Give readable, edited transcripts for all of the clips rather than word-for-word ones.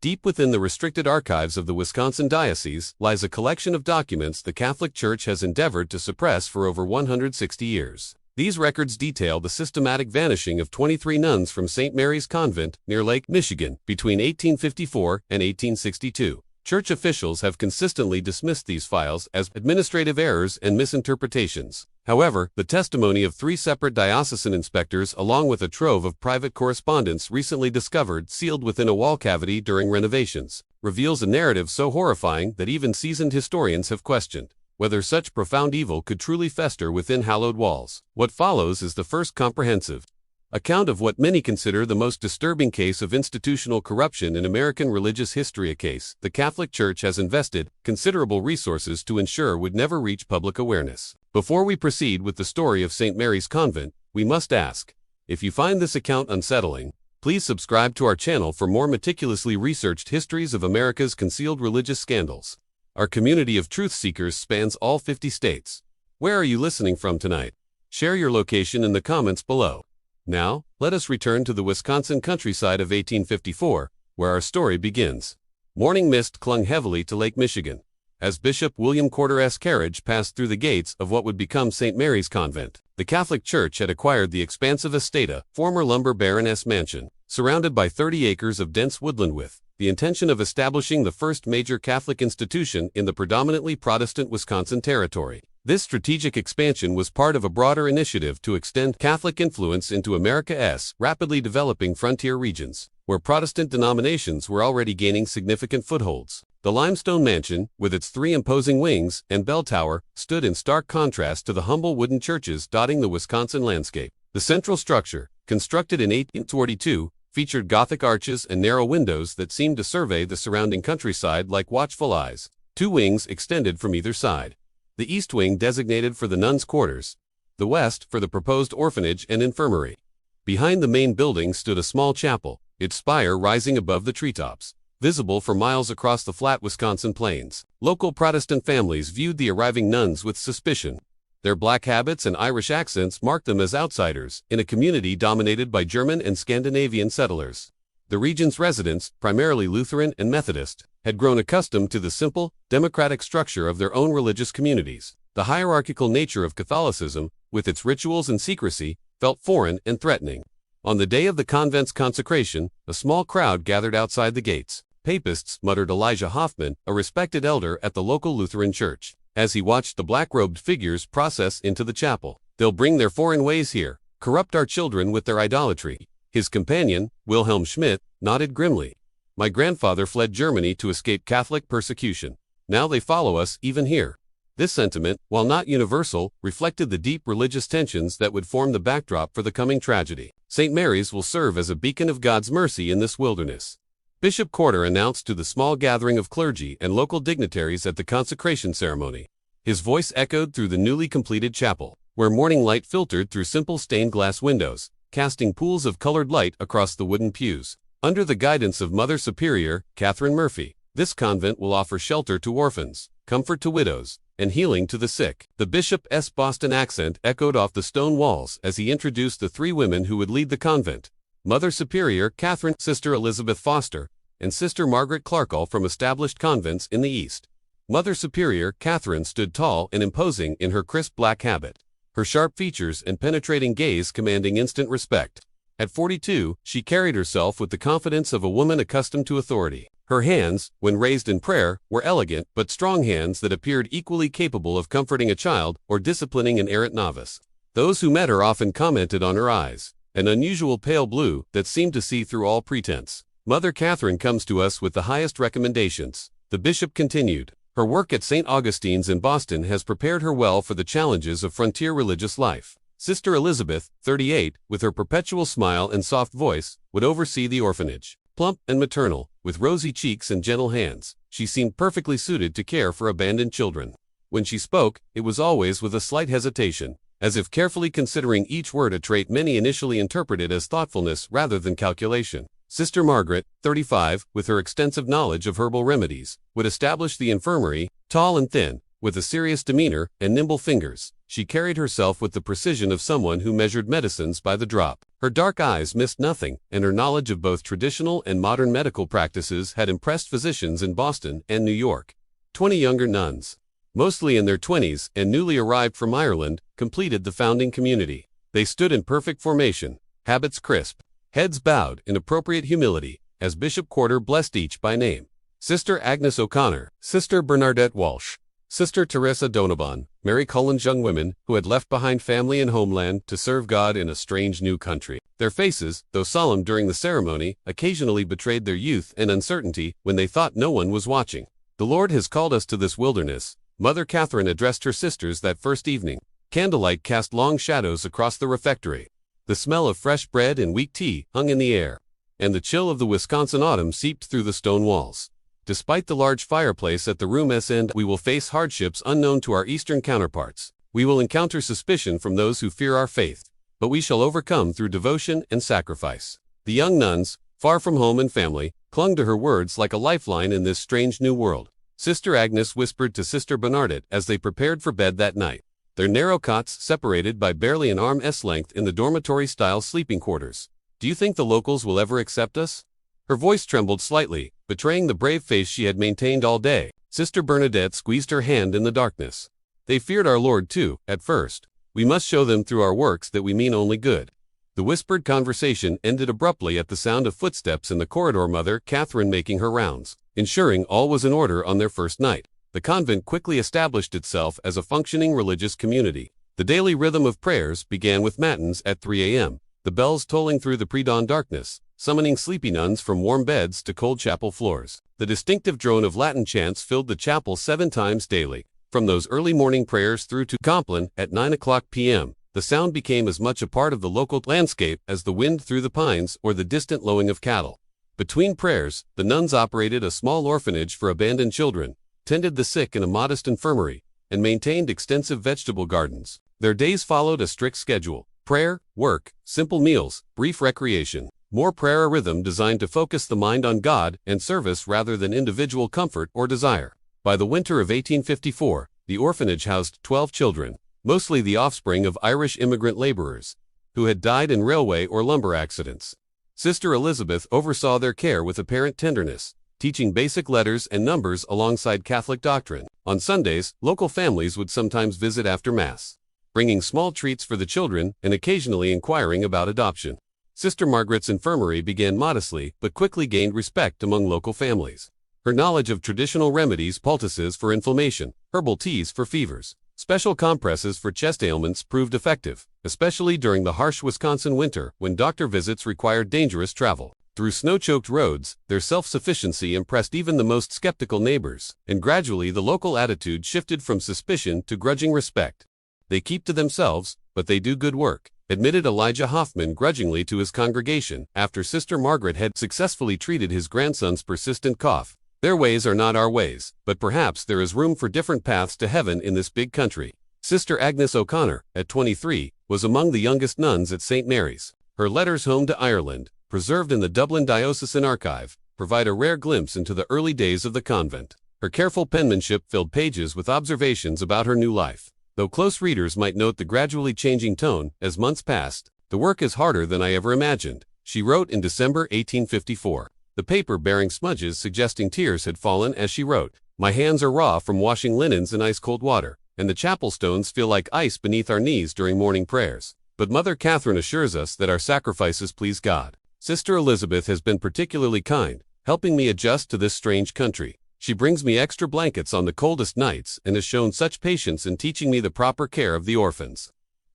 Deep within the restricted archives of the Wisconsin Diocese lies a collection of documents the Catholic Church has endeavored to suppress for over 160 years. These records detail the systematic vanishing of 23 nuns from St. Mary's Convent near Lake Michigan between 1854 and 1862. Church officials have consistently dismissed these files as administrative errors and misinterpretations. However, the testimony of 3 separate diocesan inspectors along with a trove of private correspondence recently discovered sealed within a wall cavity during renovations reveals a narrative so horrifying that even seasoned historians have questioned whether such profound evil could truly fester within hallowed walls. What follows is the first comprehensive account of what many consider the most disturbing case of institutional corruption in American religious history, a case the Catholic Church has invested considerable resources to ensure would never reach public awareness. Before we proceed with the story of St. Mary's Convent, we must ask, if you find this account unsettling, please subscribe to our channel for more meticulously researched histories of America's concealed religious scandals. Our community of truth seekers spans all 50 states. Where are you listening from tonight? Share your location in the comments below. Now, let us return to the Wisconsin countryside of 1854, where our story begins. Morning mist clung heavily to Lake Michigan as Bishop William Corder's carriage passed through the gates of what would become St. Mary's Convent. The Catholic Church had acquired the expansive estate, a former lumber baroness mansion, surrounded by 30 acres of dense woodland with the intention of establishing the first major Catholic institution in the predominantly Protestant Wisconsin territory. This strategic expansion was part of a broader initiative to extend Catholic influence into America's rapidly developing frontier regions, where Protestant denominations were already gaining significant footholds. The limestone mansion, with its 3 imposing wings and bell tower, stood in stark contrast to the humble wooden churches dotting the Wisconsin landscape. The central structure, constructed in 1842, featured Gothic arches and narrow windows that seemed to survey the surrounding countryside like watchful eyes. 2 wings extended from either side. The east wing designated for the nuns' quarters, the west for the proposed orphanage and infirmary. Behind the main building stood a small chapel, its spire rising above the treetops, visible for miles across the flat Wisconsin plains. Local Protestant families viewed the arriving nuns with suspicion. Their black habits and Irish accents marked them as outsiders in a community dominated by German and Scandinavian settlers. The region's residents, primarily Lutheran and Methodist, had grown accustomed to the simple, democratic structure of their own religious communities. The hierarchical nature of Catholicism, with its rituals and secrecy, felt foreign and threatening. On the day of the convent's consecration, a small crowd gathered outside the gates. Papists, muttered Elijah Hoffman, a respected elder at the local Lutheran church, as he watched the black-robed figures process into the chapel. They'll bring their foreign ways here, corrupt our children with their idolatry. His companion, Wilhelm Schmidt, nodded grimly. My grandfather fled Germany to escape Catholic persecution. Now they follow us even here. This sentiment, while not universal, reflected the deep religious tensions that would form the backdrop for the coming tragedy. St. Mary's will serve as a beacon of God's mercy in this wilderness, Bishop Corder announced to the small gathering of clergy and local dignitaries at the consecration ceremony. His voice echoed through the newly completed chapel, where morning light filtered through simple stained glass windows, casting pools of colored light across the wooden pews. Under the guidance of Mother Superior, Catherine Murphy, this convent will offer shelter to orphans, comfort to widows, and healing to the sick. The bishop's Boston accent echoed off the stone walls as he introduced the 3 women who would lead the convent: Mother Superior Catherine, Sister Elizabeth Foster, and Sister Margaret Clarkall from established convents in the East. Mother Superior Catherine stood tall and imposing in her crisp black habit, her sharp features and penetrating gaze commanding instant respect. At 42, she carried herself with the confidence of a woman accustomed to authority. Her hands, when raised in prayer, were elegant but strong hands that appeared equally capable of comforting a child or disciplining an errant novice. Those who met her often commented on her eyes, an unusual pale blue that seemed to see through all pretense. Mother Catherine comes to us with the highest recommendations, the bishop continued. Her work at St. Augustine's in Boston has prepared her well for the challenges of frontier religious life. Sister Elizabeth, 38, with her perpetual smile and soft voice, would oversee the orphanage. Plump and maternal, with rosy cheeks and gentle hands, she seemed perfectly suited to care for abandoned children. When she spoke, it was always with a slight hesitation, as if carefully considering each word, a trait many initially interpreted as thoughtfulness rather than calculation. Sister Margaret, 35, with her extensive knowledge of herbal remedies, would establish the infirmary. Tall and thin, With a serious demeanor and nimble fingers, she carried herself with the precision of someone who measured medicines by the drop. Her dark eyes missed nothing, and her knowledge of both traditional and modern medical practices had impressed physicians in Boston and New York. 20 younger nuns, mostly in their 20s and newly arrived from Ireland, completed the founding community. They stood in perfect formation, habits crisp, heads bowed in appropriate humility, as Bishop Quarter blessed each by name. Sister Agnes O'Connor, Sister Bernadette Walsh, Sister Teresa Donovan, Mary Cullen's young women who had left behind family and homeland to serve God in a strange new country. Their faces, though solemn during the ceremony, occasionally betrayed their youth and uncertainty when they thought no one was watching. "The Lord has called us to this wilderness," Mother Catherine addressed her sisters that first evening. Candlelight cast long shadows across the refectory. The smell of fresh bread and weak tea hung in the air, and the chill of the Wisconsin autumn seeped through the stone walls. Despite the large fireplace at the room's end, we will face hardships unknown to our Eastern counterparts. We will encounter suspicion from those who fear our faith, but we shall overcome through devotion and sacrifice. The young nuns, far from home and family, clung to her words like a lifeline in this strange new world. Sister Agnes whispered to Sister Bernadette as they prepared for bed that night. Their narrow cots separated by barely an arm's length in the dormitory-style sleeping quarters. "Do you think the locals will ever accept us?" Her voice trembled slightly, betraying the brave face she had maintained all day. Sister Bernadette squeezed her hand in the darkness. "They feared our Lord too, at first. We must show them through our works that we mean only good." The whispered conversation ended abruptly at the sound of footsteps in the corridor, Mother Catherine making her rounds, ensuring all was in order on their first night. The convent quickly established itself as a functioning religious community. The daily rhythm of prayers began with matins at 3 a.m., the bells tolling through the pre-dawn darkness, summoning sleepy nuns from warm beds to cold chapel floors. The distinctive drone of Latin chants filled the chapel 7 times daily. From those early morning prayers through to Compline at 9 o'clock p.m., the sound became as much a part of the local landscape as the wind through the pines or the distant lowing of cattle. Between prayers, the nuns operated a small orphanage for abandoned children, tended the sick in a modest infirmary, and maintained extensive vegetable gardens. Their days followed a strict schedule: prayer, work, simple meals, brief recreation. More prayer, a rhythm designed to focus the mind on God and service rather than individual comfort or desire. By the winter of 1854, the orphanage housed 12 children, mostly the offspring of Irish immigrant laborers, who had died in railway or lumber accidents. Sister Elizabeth oversaw their care with apparent tenderness, teaching basic letters and numbers alongside Catholic doctrine. On Sundays, local families would sometimes visit after Mass, bringing small treats for the children and occasionally inquiring about adoption. Sister Margaret's infirmary began modestly but quickly gained respect among local families. Her knowledge of traditional remedies, poultices for inflammation, herbal teas for fevers, special compresses for chest ailments proved effective, especially during the harsh Wisconsin winter when doctor visits required dangerous travel. Through snow-choked roads, their self-sufficiency impressed even the most skeptical neighbors, and gradually the local attitude shifted from suspicion to grudging respect. "They keep to themselves, but they do good work," admitted Elijah Hoffman grudgingly to his congregation after Sister Margaret had successfully treated his grandson's persistent cough. "Their ways are not our ways, but perhaps there is room for different paths to heaven in this big country." Sister Agnes O'Connor, at 23, was among the youngest nuns at St. Mary's. Her letters home to Ireland, preserved in the Dublin Diocesan Archive, provide a rare glimpse into the early days of the convent. Her careful penmanship filled pages with observations about her new life. Though close readers might note the gradually changing tone as months passed, "The work is harder than I ever imagined," she wrote in December 1854. The paper bearing smudges suggesting tears had fallen as she wrote. "My hands are raw from washing linens in ice-cold water, and the chapel stones feel like ice beneath our knees during morning prayers. But Mother Catherine assures us that our sacrifices please God. Sister Elizabeth has been particularly kind, helping me adjust to this strange country. She brings me extra blankets on the coldest nights and has shown such patience in teaching me the proper care of the orphans.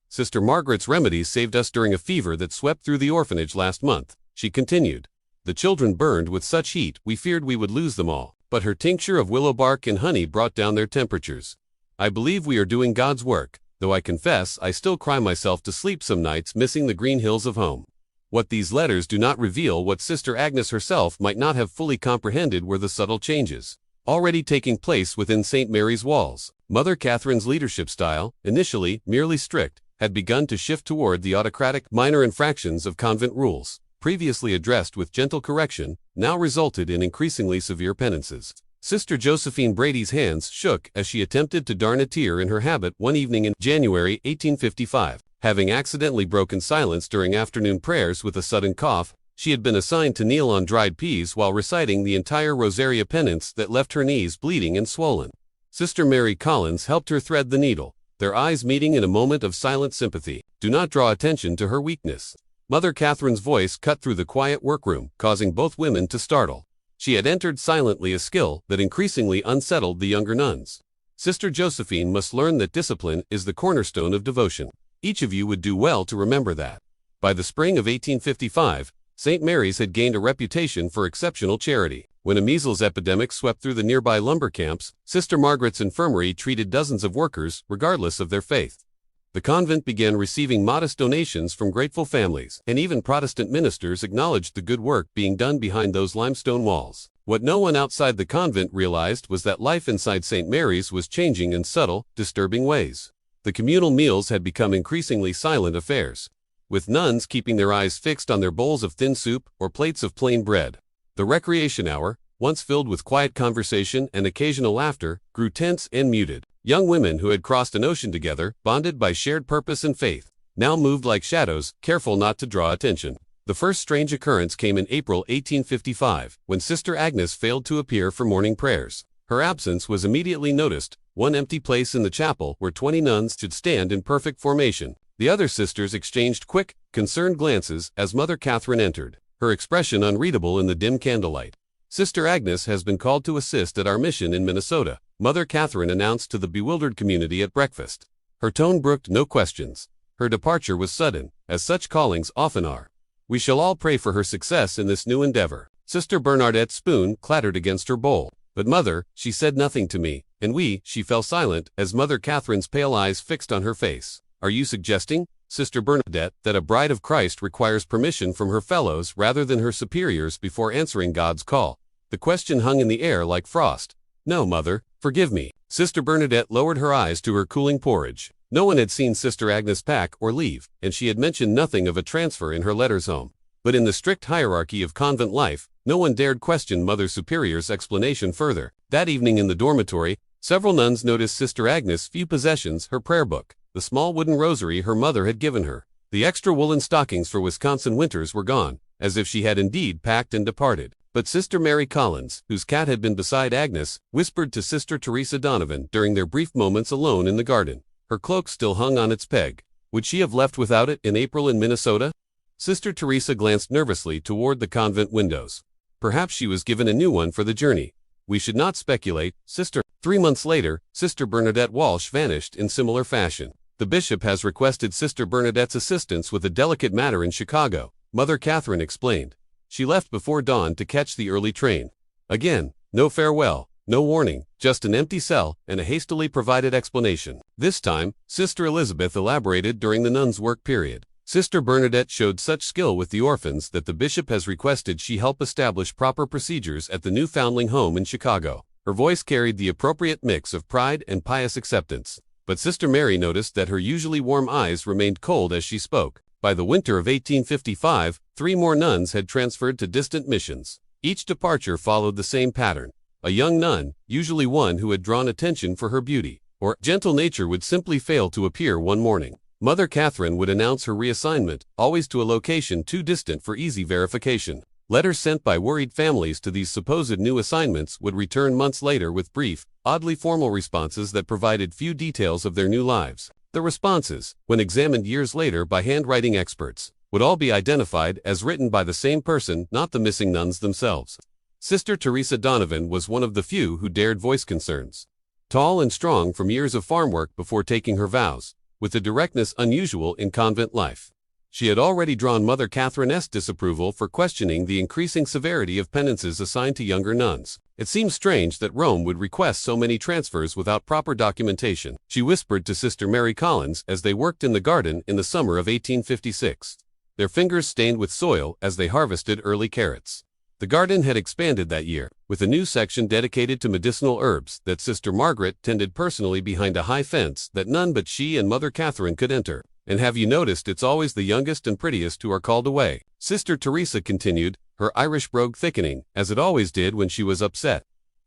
Sister Margaret's remedies saved us during a fever that swept through the orphanage last month," she continued. "The children burned with such heat we feared we would lose them all, but her tincture of willow bark and honey brought down their temperatures. I believe we are doing God's work, though I confess I still cry myself to sleep some nights missing the green hills of home." What these letters do not reveal, what Sister Agnes herself might not have fully comprehended, were the subtle changes already taking place within St. Mary's walls. Mother Catherine's leadership style, initially merely strict, had begun to shift toward the autocratic minor infractions of convent rules, previously addressed with gentle correction, now resulted in increasingly severe penances. Sister Josephine Brady's hands shook as she attempted to darn a tear in her habit one evening in January 1855. Having accidentally broken silence during afternoon prayers with a sudden cough, she had been assigned to kneel on dried peas while reciting the entire Rosaria penance that left her knees bleeding and swollen. Sister Mary Collins helped her thread the needle, their eyes meeting in a moment of silent sympathy. Do not draw attention to her weakness. Mother Catherine's voice cut through the quiet workroom, causing both women to startle. She had entered silently, a skill that increasingly unsettled the younger nuns. Sister Josephine must learn that discipline is the cornerstone of devotion. Each of you would do well to remember that. By the spring of 1855, St. Mary's had gained a reputation for exceptional charity. When a measles epidemic swept through the nearby lumber camps, Sister Margaret's infirmary treated dozens of workers, regardless of their faith. The convent began receiving modest donations from grateful families, and even Protestant ministers acknowledged the good work being done behind those limestone walls. What no one outside the convent realized was that life inside St. Mary's was changing in subtle, disturbing ways. The communal meals had become increasingly silent affairs, with nuns keeping their eyes fixed on their bowls of thin soup or plates of plain bread. The recreation hour, once filled with quiet conversation and occasional laughter, grew tense and muted. Young women who had crossed an ocean together, bonded by shared purpose and faith, now moved like shadows, careful not to draw attention. The first strange occurrence came in April 1855, when Sister Agnes failed to appear for morning prayers. Her absence was immediately noticed, one empty place in the chapel where 20 nuns should stand in perfect formation. The other sisters exchanged quick, concerned glances as Mother Catherine entered, her expression unreadable in the dim candlelight. Sister Agnes has been called to assist at our mission in Minnesota, Mother Catherine announced to the bewildered community at breakfast. Her tone brooked no questions. Her departure was sudden, as such callings often are. We shall all pray for her success in this new endeavor. Sister Bernadette's spoon clattered against her bowl. But Mother, she said nothing to me, and she fell silent as Mother Catherine's pale eyes fixed on her face. Are you suggesting, Sister Bernadette, that a bride of Christ requires permission from her fellows rather than her superiors before answering God's call? The question hung in the air like frost. No, Mother, forgive me. Sister Bernadette lowered her eyes to her cooling porridge. No one had seen Sister Agnes pack or leave, and she had mentioned nothing of a transfer in her letters home. But in the strict hierarchy of convent life, no one dared question Mother Superior's explanation further. That evening in the dormitory, several nuns noticed Sister Agnes' few possessions: her prayer book, the small wooden rosary her mother had given her. The extra woolen stockings for Wisconsin winters were gone, as if she had indeed packed and departed. But Sister Mary Collins, whose cat had been beside Agnes, whispered to Sister Teresa Donovan during their brief moments alone in the garden. Her cloak still hung on its peg. Would she have left without it in April in Minnesota? Sister Teresa glanced nervously toward the convent windows. Perhaps she was given a new one for the journey. We should not speculate, Sister. 3 months later, Sister Bernadette Walsh vanished in similar fashion. The bishop has requested Sister Bernadette's assistance with a delicate matter in Chicago, Mother Catherine explained. She left before dawn to catch the early train. Again, no farewell, no warning, just an empty cell and a hastily provided explanation. This time, Sister Elizabeth elaborated during the nuns' work period. Sister Bernadette showed such skill with the orphans that the bishop has requested she help establish proper procedures at the new foundling home in Chicago. Her voice carried the appropriate mix of pride and pious acceptance. But Sister Mary noticed that her usually warm eyes remained cold as she spoke. By the winter of 1855, 3 more nuns had transferred to distant missions. Each departure followed the same pattern. A young nun, usually one who had drawn attention for her beauty or gentle nature, would simply fail to appear one morning. Mother Catherine would announce her reassignment, always to a location too distant for easy verification. Letters sent by worried families to these supposed new assignments would return months later with brief, oddly formal responses that provided few details of their new lives. The responses, when examined years later by handwriting experts, would all be identified as written by the same person, not the missing nuns themselves. Sister Teresa Donovan was one of the few who dared voice concerns. Tall and strong from years of farm work before taking her vows, with a directness unusual in convent life, she had already drawn Mother Catherine's disapproval for questioning the increasing severity of penances assigned to younger nuns. It seems strange that Rome would request so many transfers without proper documentation, she whispered to Sister Mary Collins as they worked in the garden in the summer of 1856. Their fingers stained with soil as they harvested early carrots. The garden had expanded that year, with a new section dedicated to medicinal herbs that Sister Margaret tended personally behind a high fence that none but she and Mother Catherine could enter. And have you noticed it's always the youngest and prettiest who are called away? Sister Teresa continued, her Irish brogue thickening, as it always did when she was upset.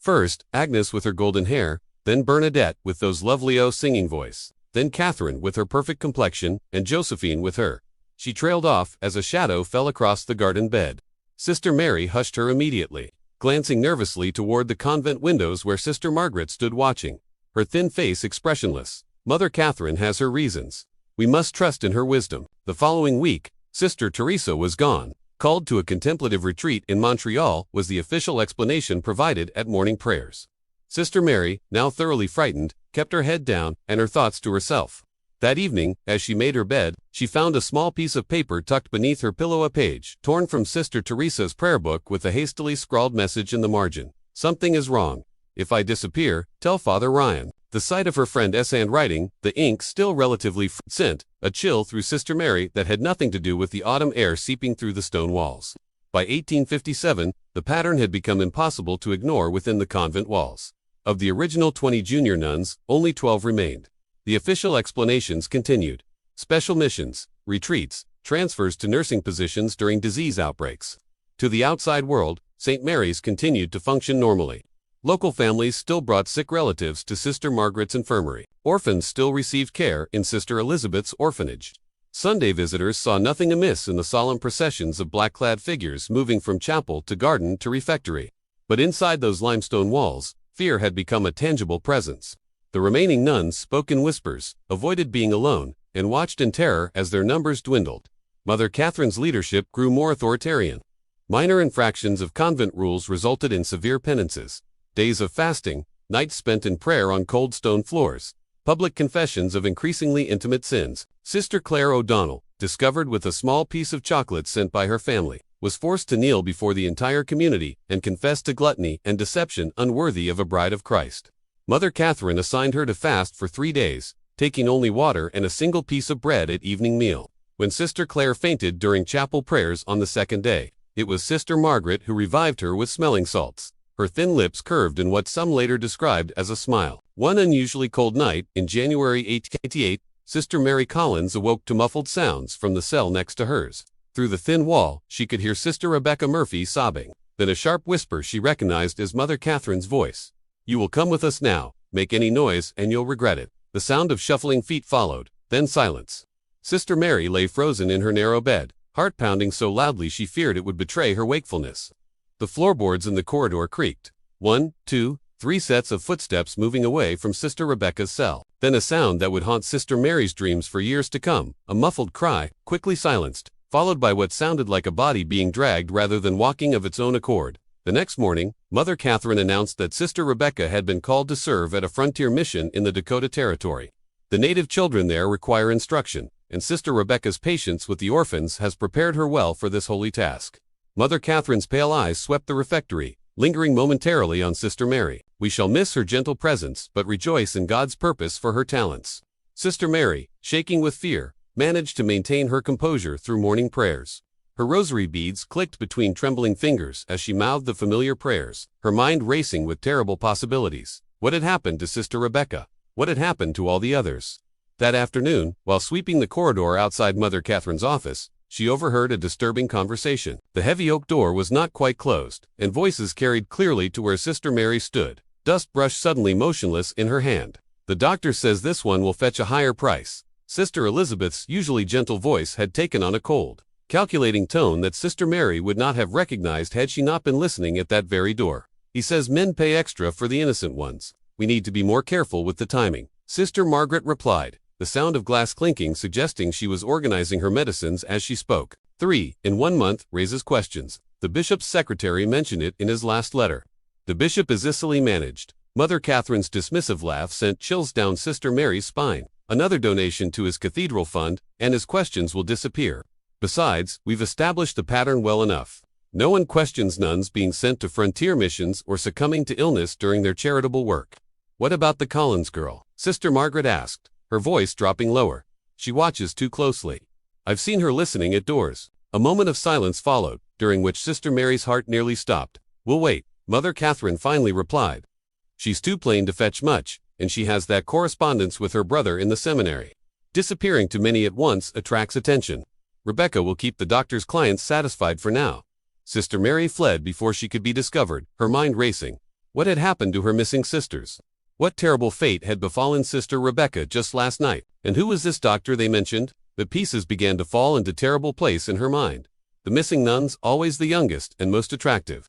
First, Agnes with her golden hair, then Bernadette with those lovely singing voice, then Catherine with her perfect complexion, and Josephine with her. She trailed off as a shadow fell across the garden bed. Sister Mary hushed her immediately, glancing nervously toward the convent windows where Sister Margaret stood watching, her thin face expressionless. Mother Catherine has her reasons. We must trust in her wisdom. The following week, Sister Teresa was gone. Called to a contemplative retreat in Montreal was the official explanation provided at morning prayers. Sister Mary, now thoroughly frightened, kept her head down and her thoughts to herself. That evening, as she made her bed, she found a small piece of paper tucked beneath her pillow, a page torn from Sister Teresa's prayer book with a hastily scrawled message in the margin. Something is wrong. If I disappear, tell Father Ryan. The sight of her friend S. handwriting, the ink still relatively sent a chill through Sister Mary that had nothing to do with the autumn air seeping through the stone walls. By 1857, the pattern had become impossible to ignore within the convent walls. Of the original 20 junior nuns, only 12 remained. The official explanations continued. Special missions, retreats, transfers to nursing positions during disease outbreaks. To the outside world, St. Mary's continued to function normally. Local families still brought sick relatives to Sister Margaret's infirmary. Orphans still received care in Sister Elizabeth's orphanage. Sunday visitors saw nothing amiss in the solemn processions of black-clad figures moving from chapel to garden to refectory. But inside those limestone walls, fear had become a tangible presence. The remaining nuns spoke in whispers, avoided being alone, and watched in terror as their numbers dwindled. Mother Catherine's leadership grew more authoritarian. Minor infractions of convent rules resulted in severe penances. Days of fasting, nights spent in prayer on cold stone floors, public confessions of increasingly intimate sins. Sister Claire O'Donnell, discovered with a small piece of chocolate sent by her family, was forced to kneel before the entire community and confess to gluttony and deception unworthy of a bride of Christ. Mother Catherine assigned her to fast for 3 days, taking only water and a single piece of bread at evening meal. When Sister Claire fainted during chapel prayers on the second day, it was Sister Margaret who revived her with smelling salts. Her thin lips curved in what some later described as a smile. One unusually cold night, in January 1888, Sister Mary Collins awoke to muffled sounds from the cell next to hers. Through the thin wall, she could hear Sister Rebecca Murphy sobbing. Then a sharp whisper she recognized as Mother Catherine's voice. "You will come with us now. Make any noise and you'll regret it." The sound of shuffling feet followed, then silence. Sister Mary lay frozen in her narrow bed, heart pounding so loudly she feared it would betray her wakefulness. The floorboards in the corridor creaked. 1, 2, 3 sets of footsteps moving away from Sister Rebecca's cell. Then a sound that would haunt Sister Mary's dreams for years to come, a muffled cry, quickly silenced, followed by what sounded like a body being dragged rather than walking of its own accord. The next morning, Mother Catherine announced that Sister Rebecca had been called to serve at a frontier mission in the Dakota Territory. The native children there require instruction, and Sister Rebecca's patience with the orphans has prepared her well for this holy task. Mother Catherine's pale eyes swept the refectory, lingering momentarily on Sister Mary. We shall miss her gentle presence, but rejoice in God's purpose for her talents. Sister Mary, shaking with fear, managed to maintain her composure through morning prayers. Her rosary beads clicked between trembling fingers as she mouthed the familiar prayers, her mind racing with terrible possibilities. What had happened to Sister Rebecca? What had happened to all the others? That afternoon, while sweeping the corridor outside Mother Catherine's office, she overheard a disturbing conversation. The heavy oak door was not quite closed, and voices carried clearly to where Sister Mary stood, dust brush suddenly motionless in her hand. "The doctor says this one will fetch a higher price." Sister Elizabeth's usually gentle voice had taken on a cold, calculating tone that Sister Mary would not have recognized had she not been listening at that very door. "He says men pay extra for the innocent ones. We need to be more careful with the timing." Sister Margaret replied, the sound of glass clinking suggesting she was organizing her medicines as she spoke. 3 in 1 month raises questions. The bishop's secretary mentioned it in his last letter. The bishop is easily managed. Mother Catherine's dismissive laugh sent chills down Sister Mary's spine. Another donation to his cathedral fund, and his questions will disappear. Besides, we've established the pattern well enough. No one questions nuns being sent to frontier missions or succumbing to illness during their charitable work. "What about the Collins girl?" Sister Margaret asked, her voice dropping lower. "She watches too closely. I've seen her listening at doors." A moment of silence followed, during which Sister Mary's heart nearly stopped. "We'll wait," Mother Catherine finally replied. "She's too plain to fetch much, and she has that correspondence with her brother in the seminary. Disappearing too many at once attracts attention. Rebecca will keep the doctor's clients satisfied for now." Sister Mary fled before she could be discovered, her mind racing. What had happened to her missing sisters? What terrible fate had befallen Sister Rebecca just last night? And who was this doctor they mentioned? The pieces began to fall into terrible place in her mind. The missing nuns, always the youngest and most attractive.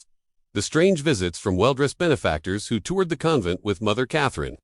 The strange visits from well-dressed benefactors who toured the convent with Mother Catherine.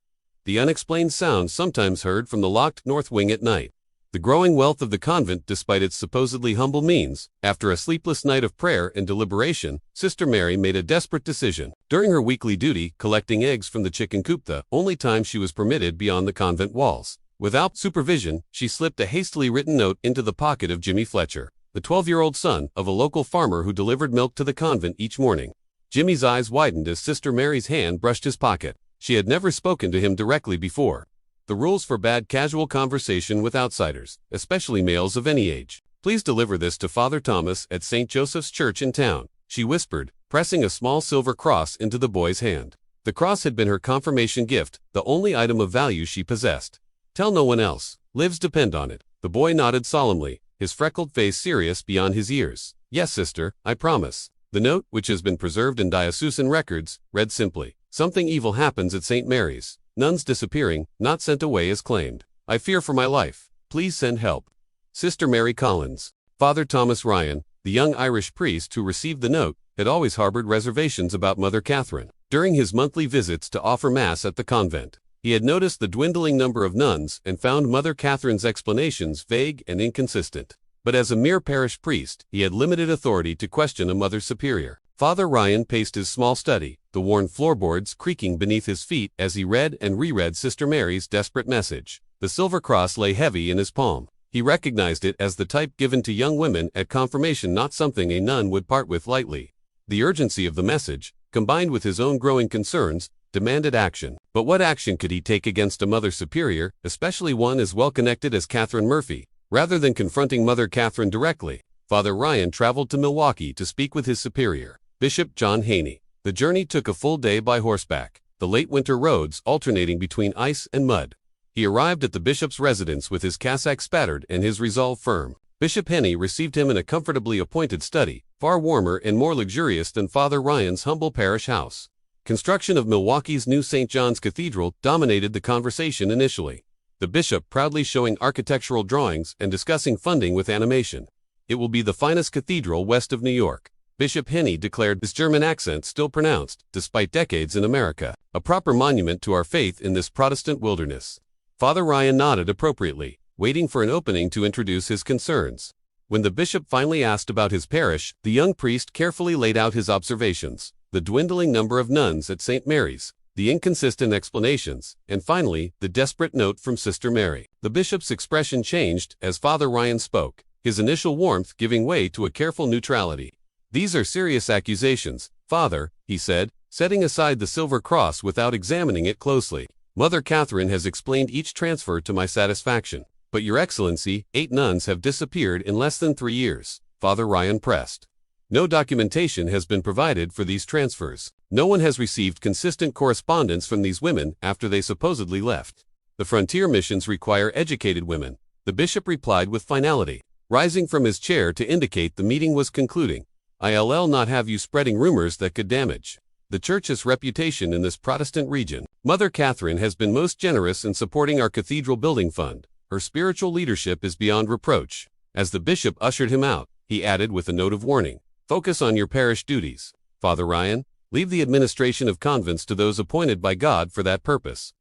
The unexplained sounds sometimes heard from the locked north wing at night. The growing wealth of the convent despite its supposedly humble means. After a sleepless night of prayer and deliberation, Sister Mary made a desperate decision. During her weekly duty, collecting eggs from the chicken coop, the only time she was permitted beyond the convent walls. Without supervision, she slipped a hastily written note into the pocket of Jimmy Fletcher, the 12-year-old son of a local farmer who delivered milk to the convent each morning. Jimmy's eyes widened as Sister Mary's hand brushed his pocket. She had never spoken to him directly before. The rules forbade casual conversation with outsiders, especially males of any age. Please deliver this to Father Thomas at St. Joseph's Church in town, she whispered, pressing a small silver cross into the boy's hand. The cross had been her confirmation gift, the only item of value she possessed. Tell no one else. Lives depend on it. The boy nodded solemnly, his freckled face serious beyond his years. Yes, sister, I promise. The note, which has been preserved in diocesan records, read simply, "Something evil happens at St. Mary's. Nuns disappearing, not sent away as claimed. I fear for my life. Please send help. Sister Mary Collins." Father Thomas Ryan, the young Irish priest who received the note, had always harbored reservations about Mother Catherine. During his monthly visits to offer Mass at the convent, he had noticed the dwindling number of nuns and found Mother Catherine's explanations vague and inconsistent. But as a mere parish priest, he had limited authority to question a Mother Superior. Father Ryan paced his small study, the worn floorboards creaking beneath his feet as he read and reread Sister Mary's desperate message. The silver cross lay heavy in his palm. He recognized it as the type given to young women at confirmation, not something a nun would part with lightly. The urgency of the message, combined with his own growing concerns, demanded action. But what action could he take against a Mother Superior, especially one as well-connected as Catherine Murphy? Rather than confronting Mother Catherine directly, Father Ryan traveled to Milwaukee to speak with his superior, Bishop John Haney. The journey took a full day by horseback, the late winter roads alternating between ice and mud. He arrived at the bishop's residence with his cassock spattered and his resolve firm. Bishop Haney received him in a comfortably appointed study, far warmer and more luxurious than Father Ryan's humble parish house. Construction of Milwaukee's new St. John's Cathedral dominated the conversation initially, the bishop proudly showing architectural drawings and discussing funding with animation. "It will be the finest cathedral west of New York," Bishop Haney declared, his German accent still pronounced, despite decades in America. "A proper monument to our faith in this Protestant wilderness." Father Ryan nodded appropriately, waiting for an opening to introduce his concerns. When the bishop finally asked about his parish, the young priest carefully laid out his observations: the dwindling number of nuns at St. Mary's, the inconsistent explanations, and finally, the desperate note from Sister Mary. The bishop's expression changed as Father Ryan spoke, his initial warmth giving way to a careful neutrality. "These are serious accusations, Father," he said, setting aside the silver cross without examining it closely. "Mother Catherine has explained each transfer to my satisfaction. But Your Excellency, 8 nuns have disappeared in less than 3 years, Father Ryan pressed. No documentation has been provided for these transfers. No one has received consistent correspondence from these women after they supposedly left. The frontier missions require educated women," the bishop replied with finality, rising from his chair to indicate the meeting was concluding. "I'll not have you spreading rumors that could damage the Church's reputation in this Protestant region. Mother Catherine has been most generous in supporting our cathedral building fund. Her spiritual leadership is beyond reproach." As the bishop ushered him out, he added with a note of warning, "Focus on your parish duties, Father Ryan. Leave the administration of convents to those appointed by God for that purpose."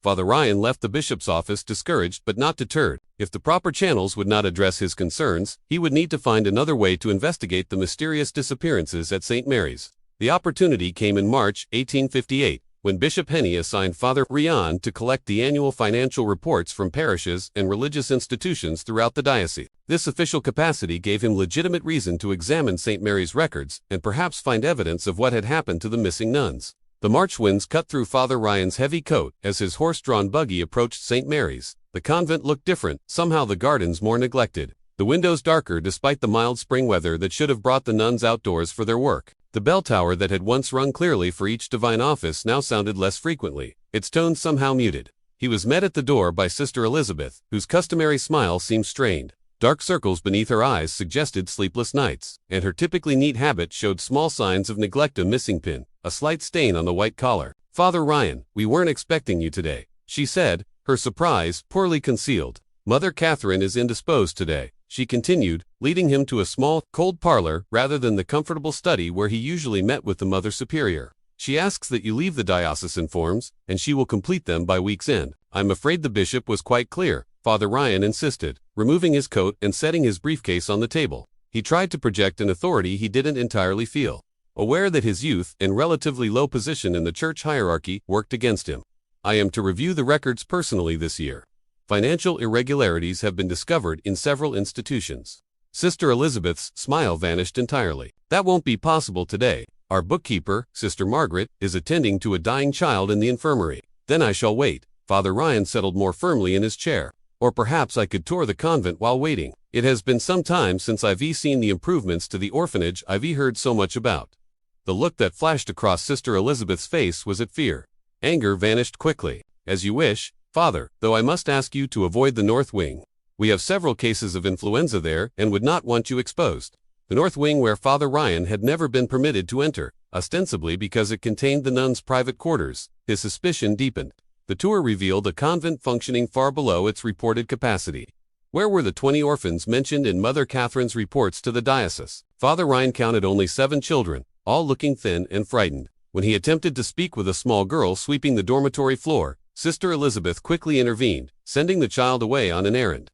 Father Ryan left the bishop's office discouraged but not deterred. If the proper channels would not address his concerns, he would need to find another way to investigate the mysterious disappearances at St. Mary's. The opportunity came in March 1858, when Bishop Haney assigned Father Ryan to collect the annual financial reports from parishes and religious institutions throughout the diocese. This official capacity gave him legitimate reason to examine St. Mary's records and perhaps find evidence of what had happened to the missing nuns. The March winds cut through Father Ryan's heavy coat as his horse-drawn buggy approached St. Mary's. The convent looked different, somehow the gardens more neglected, the windows darker despite the mild spring weather that should have brought the nuns outdoors for their work. The bell tower that had once rung clearly for each divine office now sounded less frequently, its tones somehow muted. He was met at the door by Sister Elizabeth, whose customary smile seemed strained. Dark circles beneath her eyes suggested sleepless nights, and her typically neat habit showed small signs of neglect. A missing pin, a slight stain on the white collar. "Father Ryan, we weren't expecting you today," she said, her surprise poorly concealed. "Mother Catherine is indisposed today," she continued, leading him to a small, cold parlor rather than the comfortable study where he usually met with the Mother Superior. "She asks that you leave the diocesan forms, and she will complete them by week's end." "I'm afraid the bishop was quite clear," Father Ryan insisted, removing his coat and setting his briefcase on the table. He tried to project an authority he didn't entirely feel, aware that his youth and relatively low position in the church hierarchy worked against him. "I am to review the records personally this year. Financial irregularities have been discovered in several institutions." Sister Elizabeth's smile vanished entirely. "That won't be possible today. Our bookkeeper, Sister Margaret, is attending to a dying child in the infirmary. Then I shall wait." Father Ryan settled more firmly in his chair. "Or perhaps I could tour the convent while waiting. It has been some time since I've seen the improvements to the orphanage I've heard so much about." The look that flashed across Sister Elizabeth's face was at fear. Anger vanished quickly. "As you wish, Father, though I must ask you to avoid the North Wing. We have several cases of influenza there and would not want you exposed." The North Wing, where Father Ryan had never been permitted to enter, ostensibly because it contained the nuns' private quarters, his suspicion deepened. The tour revealed a convent functioning far below its reported capacity. Where were the 20 orphans mentioned in Mother Catherine's reports to the diocese? Father Ryan counted only 7 children, all looking thin and frightened. When he attempted to speak with a small girl sweeping the dormitory floor, Sister Elizabeth quickly intervened, sending the child away on an errand.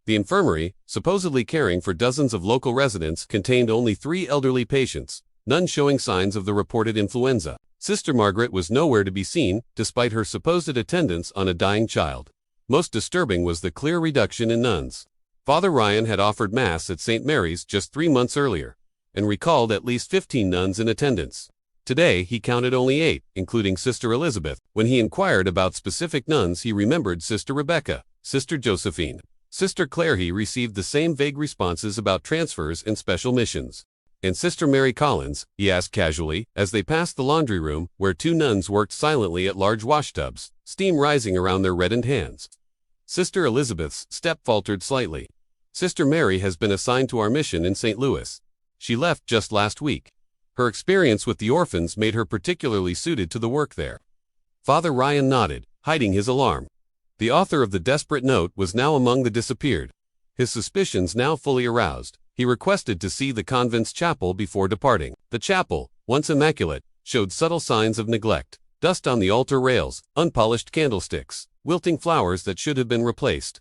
The infirmary, supposedly caring for dozens of local residents, contained only 3 elderly patients, none showing signs of the reported influenza. Sister Margaret was nowhere to be seen, despite her supposed attendance on a dying child. Most disturbing was the clear reduction in nuns. Father Ryan had offered Mass at St. Mary's just 3 months earlier, and recalled at least 15 nuns in attendance. Today he counted only 8, including Sister Elizabeth. When he inquired about specific nuns, he remembered Sister Rebecca, Sister Josephine, Sister Clare. He received the same vague responses about transfers and special missions. "And Sister Mary Collins?" he asked casually, as they passed the laundry room, where 2 nuns worked silently at large washtubs, steam rising around their reddened hands. Sister Elizabeth's step faltered slightly. "Sister Mary has been assigned to our mission in St. Louis. She left just last week. Her experience with the orphans made her particularly suited to the work there." Father Ryan nodded, hiding his alarm. The author of the desperate note was now among the disappeared. His suspicions now fully aroused, he requested to see the convent's chapel before departing. The chapel, once immaculate, showed subtle signs of neglect. Dust on the altar rails, unpolished candlesticks, wilting flowers that should have been replaced.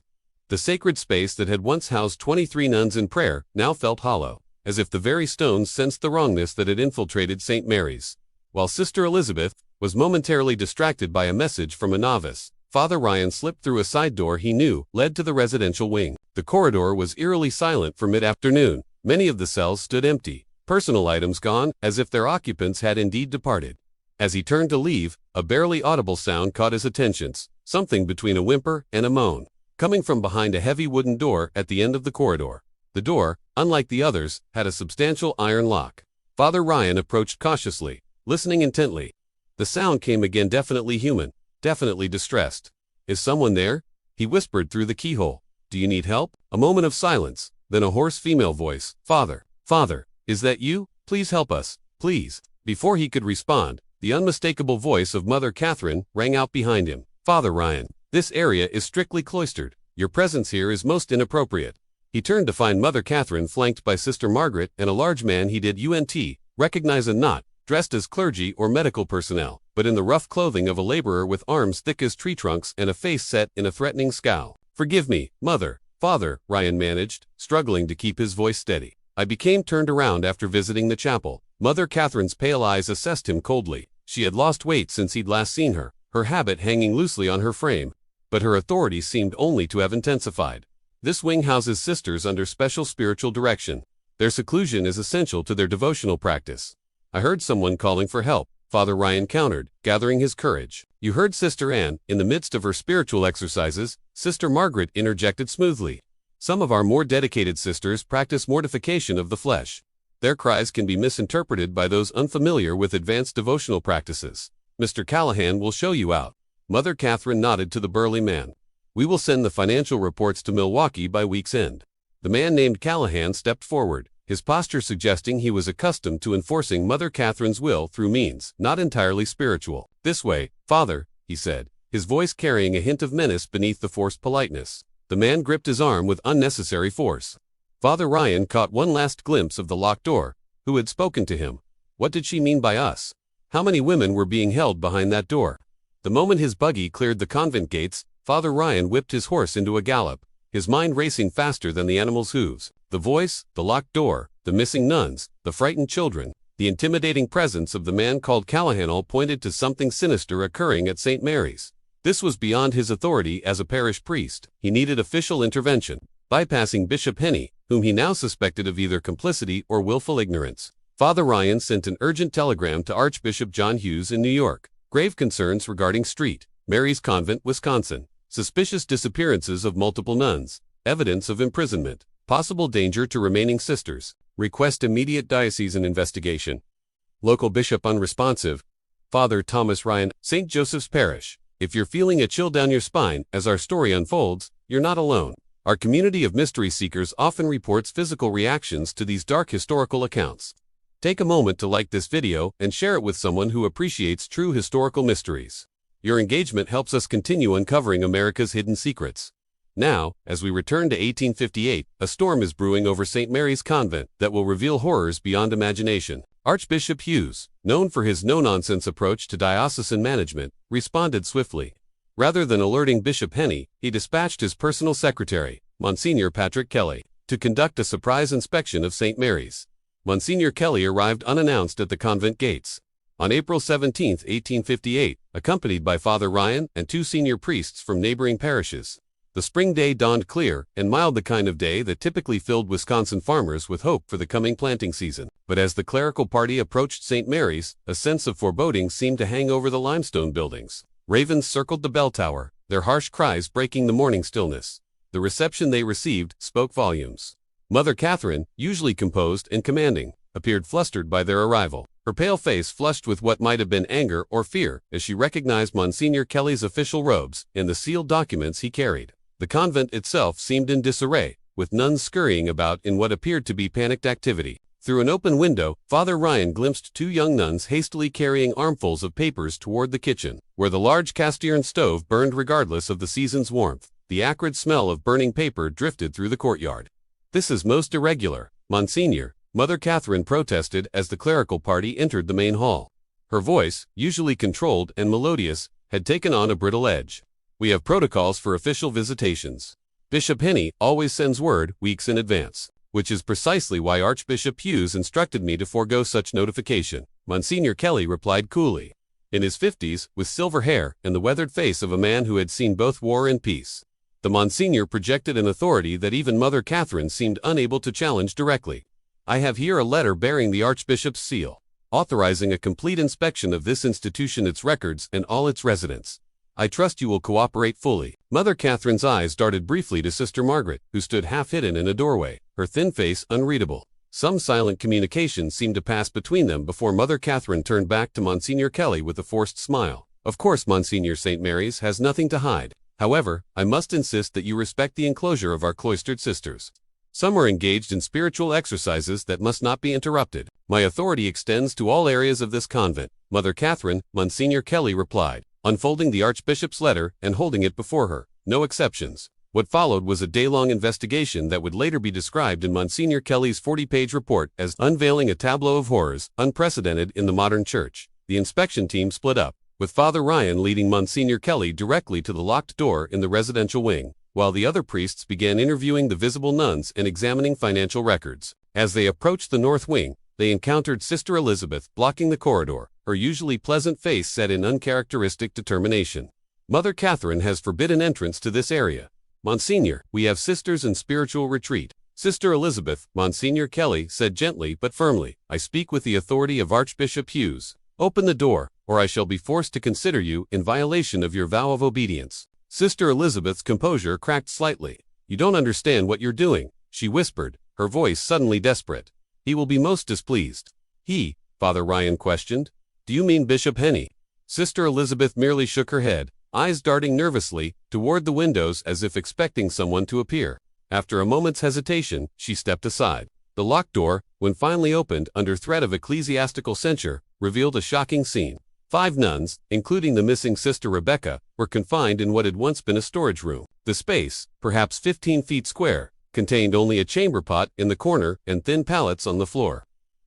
The sacred space that had once housed 23 nuns in prayer now felt hollow, as if the very stones sensed the wrongness that had infiltrated St. Mary's. While Sister Elizabeth was momentarily distracted by a message from a novice, Father Ryan slipped through a side door he knew led to the residential wing. The corridor was eerily silent for mid-afternoon. Many of the cells stood empty, personal items gone, as if their occupants had indeed departed. As he turned to leave, a barely audible sound caught his attention, something between a whimper and a moan, coming from behind a heavy wooden door at the end of the corridor. The door, unlike the others, had a substantial iron lock. Father Ryan approached cautiously, listening intently. The sound came again, definitely human, definitely distressed. "Is someone there?" he whispered through the keyhole. "Do you need help?" A moment of silence, then a hoarse female voice. "Father, Father, is that you? Please help us, please." Before he could respond, the unmistakable voice of Mother Catherine rang out behind him. "Father Ryan, this area is strictly cloistered. Your presence here is most inappropriate." He turned to find Mother Catherine flanked by Sister Margaret and a large man he did recognize not, dressed as clergy or medical personnel, but in the rough clothing of a laborer with arms thick as tree trunks and a face set in a threatening scowl. "Forgive me, Mother, Father," Ryan managed, struggling to keep his voice steady. "I became turned around after visiting the chapel." Mother Catherine's pale eyes assessed him coldly. She had lost weight since he'd last seen her, her habit hanging loosely on her frame, but her authority seemed only to have intensified. "This wing houses sisters under special spiritual direction. Their seclusion is essential to their devotional practice." "I heard someone calling for help," Father Ryan countered, gathering his courage. "You heard Sister Anne, in the midst of her spiritual exercises," Sister Margaret interjected smoothly. "Some of our more dedicated sisters practice mortification of the flesh. Their cries can be misinterpreted by those unfamiliar with advanced devotional practices. Mr. Callahan will show you out." Mother Catherine nodded to the burly man. "We will send the financial reports to Milwaukee by week's end." The man named Callahan stepped forward, his posture suggesting he was accustomed to enforcing Mother Catherine's will through means not entirely spiritual. "This way, Father," he said, his voice carrying a hint of menace beneath the forced politeness. The man gripped his arm with unnecessary force. Father Ryan caught one last glimpse of the locked door. Who had spoken to him? What did she mean by us? How many women were being held behind that door? The moment his buggy cleared the convent gates, Father Ryan whipped his horse into a gallop, his mind racing faster than the animal's hooves. The voice, the locked door, the missing nuns, the frightened children, the intimidating presence of the man called Callahan all pointed to something sinister occurring at St. Mary's. This was beyond his authority as a parish priest. He needed official intervention, bypassing Bishop Henney, whom he now suspected of either complicity or willful ignorance. Father Ryan sent an urgent telegram to Archbishop John Hughes in New York. Grave concerns regarding St. Mary's Convent, Wisconsin. Suspicious disappearances of multiple nuns. Evidence of imprisonment. Possible danger to remaining sisters. Request immediate diocesan investigation. Local bishop unresponsive. Father Thomas Ryan, St. Joseph's Parish. If you're feeling a chill down your spine as our story unfolds, you're not alone. Our community of mystery seekers often reports physical reactions to these dark historical accounts. Take a moment to like this video and share it with someone who appreciates true historical mysteries. Your engagement helps us continue uncovering America's hidden secrets. Now, as we return to 1858, a storm is brewing over St. Mary's Convent that will reveal horrors beyond imagination. Archbishop Hughes, known for his no-nonsense approach to diocesan management, responded swiftly. Rather than alerting Bishop Henney, he dispatched his personal secretary, Monsignor Patrick Kelly, to conduct a surprise inspection of St. Mary's. Monsignor Kelly arrived unannounced at the convent gates. On April 17, 1858, accompanied by Father Ryan and two senior priests from neighboring parishes. The spring day dawned clear and mild, the kind of day that typically filled Wisconsin farmers with hope for the coming planting season. But as the clerical party approached St. Mary's, a sense of foreboding seemed to hang over the limestone buildings. Ravens circled the bell tower, their harsh cries breaking the morning stillness. The reception they received spoke volumes. Mother Catherine, usually composed and commanding, appeared flustered by their arrival. Her pale face flushed with what might have been anger or fear as she recognized Monsignor Kelly's official robes and the sealed documents he carried. The convent itself seemed in disarray, with nuns scurrying about in what appeared to be panicked activity. Through an open window, Father Ryan glimpsed two young nuns hastily carrying armfuls of papers toward the kitchen, where the large cast-iron stove burned regardless of the season's warmth. The acrid smell of burning paper drifted through the courtyard. "This is most irregular, Monsignor," Mother Catherine protested as the clerical party entered the main hall. Her voice, usually controlled and melodious, had taken on a brittle edge. "We have protocols for official visitations. Bishop Henney always sends word weeks in advance, which is precisely why Archbishop Hughes instructed me to forego such notification," Monsignor Kelly replied coolly. In his 50s, with silver hair and the weathered face of a man who had seen both war and peace, the Monsignor projected an authority that even Mother Catherine seemed unable to challenge directly. "I have here a letter bearing the Archbishop's seal, authorizing a complete inspection of this institution, its records, and all its residents. I trust you will cooperate fully." Mother Catherine's eyes darted briefly to Sister Margaret, who stood half-hidden in a doorway, her thin face unreadable. Some silent communication seemed to pass between them before Mother Catherine turned back to Monsignor Kelly with a forced smile. "Of course, Monsignor, St. Mary's has nothing to hide. However, I must insist that you respect the enclosure of our cloistered sisters. Some are engaged in spiritual exercises that must not be interrupted. My authority extends to all areas of this convent." "Mother Catherine," Monsignor Kelly replied, unfolding the Archbishop's letter and holding it before her. "No exceptions." What followed was a day-long investigation that would later be described in Monsignor Kelly's 40-page report as unveiling a tableau of horrors unprecedented in the modern church. The inspection team split up, with Father Ryan leading Monsignor Kelly directly to the locked door in the residential wing, while the other priests began interviewing the visible nuns and examining financial records. As they approached the north wing, they encountered Sister Elizabeth blocking the corridor, her usually pleasant face set in uncharacteristic determination. "Mother Catherine has forbidden entrance to this area. Monsignor, we have sisters in spiritual retreat." "Sister Elizabeth," Monsignor Kelly said gently but firmly, "I speak with the authority of Archbishop Hughes. Open the door, or I shall be forced to consider you in violation of your vow of obedience." Sister Elizabeth's composure cracked slightly. "You don't understand what you're doing," she whispered, her voice suddenly desperate. "He will be most displeased." "He?" Father Ryan questioned. "Do you mean Bishop Henney?" Sister Elizabeth merely shook her head, eyes darting nervously toward the windows as if expecting someone to appear. After a moment's hesitation, she stepped aside. The locked door, when finally opened under threat of ecclesiastical censure, revealed a shocking scene. 5 nuns, including the missing Sister Rebecca, were confined in what had once been a storage room. The space, perhaps 15 feet square, contained only a chamber pot in the corner and thin pallets on the floor.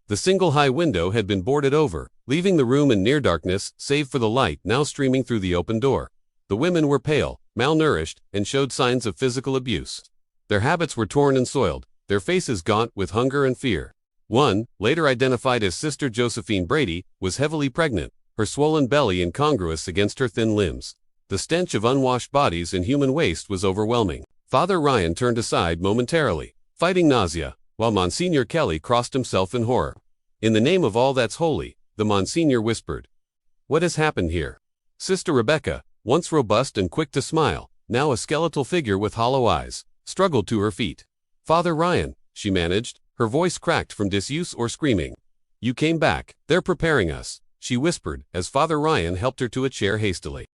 The single high window had been boarded over, leaving the room in near darkness save for the light now streaming through the open door. The women were pale, malnourished, and showed signs of physical abuse. Their habits were torn and soiled, their faces gaunt with hunger and fear. One, later identified as Sister Josephine Brady, was heavily pregnant, her swollen belly incongruous against her thin limbs. The stench of unwashed bodies and human waste was overwhelming. Father Ryan turned aside momentarily, fighting nausea, while Monsignor Kelly crossed himself in horror. "In the name of all that's holy," the Monsignor whispered. "What has happened here?" Sister Rebecca, once robust and quick to smile, now a skeletal figure with hollow eyes, struggled to her feet. "Father Ryan," she managed, her voice cracked from disuse or screaming. "You came back. They're preparing us," she whispered as Father Ryan helped her to a chair hastily.